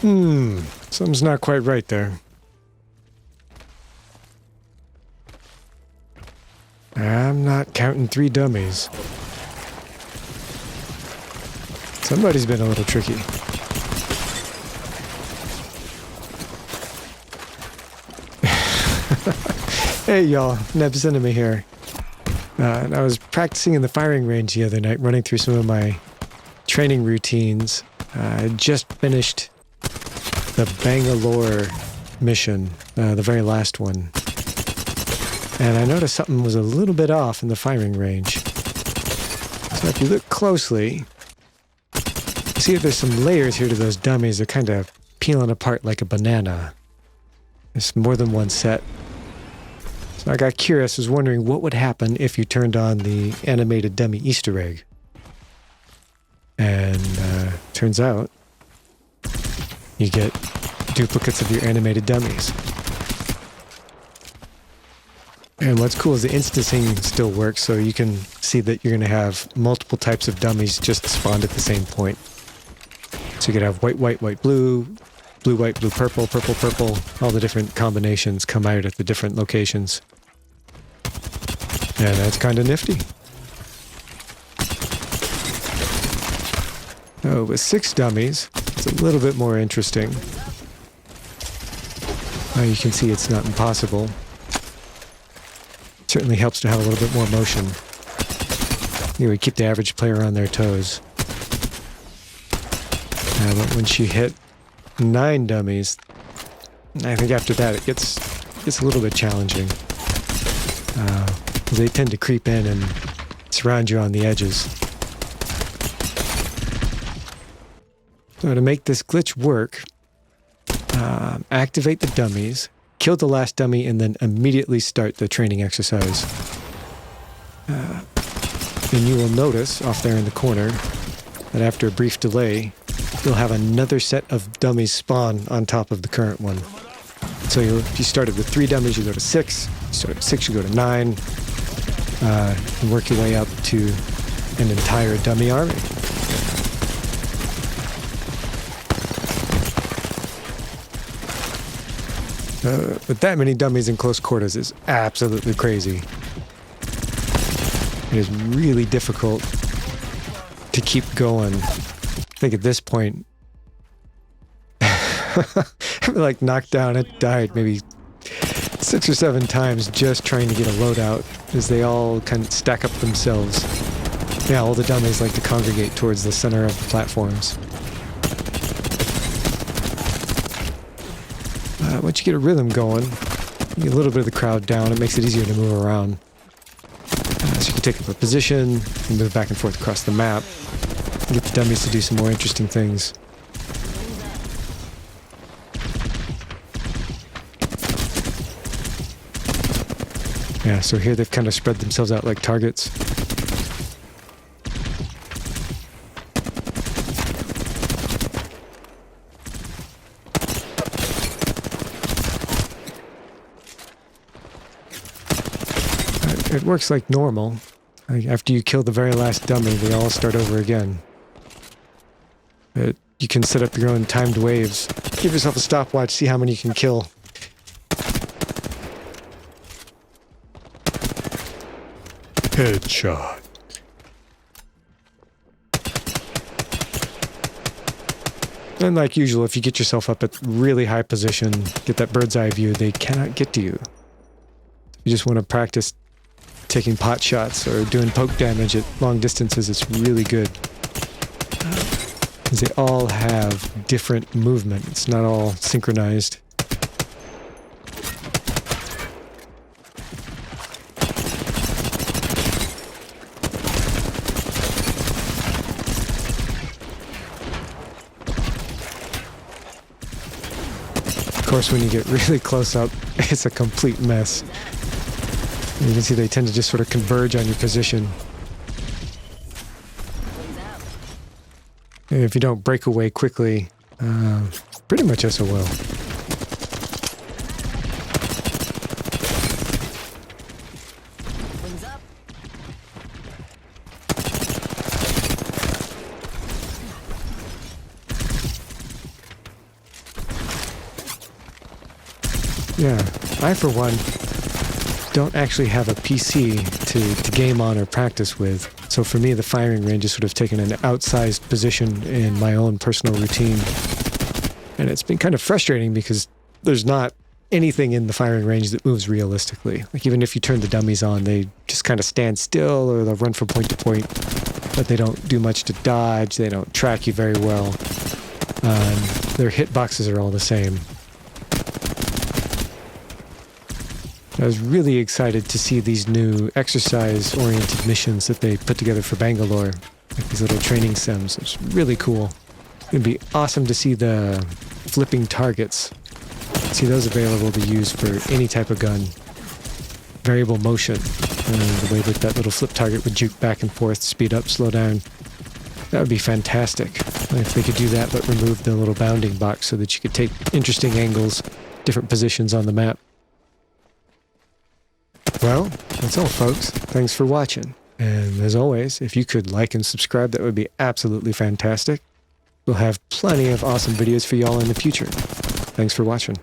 Something's not quite right there. I'm not counting 3 dummies. Somebody's been a little tricky. Hey y'all, Legend-vs-DUMMIE here. And I was practicing in the firing range the other night, running through some of my training routines. I just finished the Bangalore mission, the very last one. And I noticed something was a little bit off in the firing range. So if you look closely, you see that there's some layers here to those dummies. They're kind of peeling apart like a banana. There's more than one set. So I got curious, was wondering what would happen if you turned on the animated dummy Easter egg. And turns out you get duplicates of your animated dummies. And what's cool is the instancing still works, so you can see that you're going to have multiple types of dummies just spawned at the same point. So you could have white, white, white, blue, blue, white, blue, purple, purple, purple. All the different combinations come out at the different locations. And that's kind of nifty. Oh, with 6 dummies, it's a little bit more interesting. You can see it's not impossible. Certainly helps to have a little bit more motion. You would keep the average player on their toes. But when she hit 9 dummies, I think after that it gets a little bit challenging. They tend to creep in and surround you on the edges. So to make this glitch work, activate the dummies, kill the last dummy, and then immediately start the training exercise. And you will notice off there in the corner that after a brief delay, you'll have another set of dummies spawn on top of the current one. So if you started with 3 dummies, you go to 6. You start at 6, you go to 9. And work your way up to an entire dummy army. With that many dummies in close quarters is absolutely crazy. It is really difficult to keep going. I think at this point, I'm like knocked down and died maybe 6 or 7 times just trying to get a loadout as they all kind of stack up themselves. Yeah, all the dummies like to congregate towards the center of the platforms. Once you get a rhythm going, you get a little bit of the crowd down, it makes it easier to move around. So you can take up a position, and move back and forth across the map, and get the dummies to do some more interesting things. Yeah, so here they've kind of spread themselves out like targets. It works like normal. After you kill the very last dummy, they all start over again. You can set up your own timed waves. Give yourself a stopwatch, see how many you can kill. Headshot. And like usual, if you get yourself up at really high position, get that bird's eye view, they cannot get to you. You just want to practice taking pot shots or doing poke damage at long distances. It's really good. Because they all have different movement. It's not all synchronized. Of course, when you get really close up, it's a complete mess. And you can see they tend to just sort of converge on your position. And if you don't break away quickly, pretty much SOL. Yeah, I for one don't actually have a PC to game on or practice with. So for me, the firing range has sort of taken an outsized position in my own personal routine. And it's been kind of frustrating because there's not anything in the firing range that moves realistically. Like even if you turn the dummies on, they just kind of stand still or they'll run from point to point, but they don't do much to dodge. They don't track you very well. Their hitboxes are all the same. I was really excited to see these new exercise-oriented missions that they put together for Bangalore, like these little training sims. It's really cool. It'd be awesome to see the flipping targets. See those available to use for any type of gun. Variable motion, the way that that little flip target would juke back and forth, speed up, slow down. That would be fantastic. If they could do that, but remove the little bounding box so that you could take interesting angles, different positions on the map. Well, that's all, folks. Thanks for watching. And as always, if you could like and subscribe, that would be absolutely fantastic. We'll have plenty of awesome videos for y'all in the future. Thanks for watching.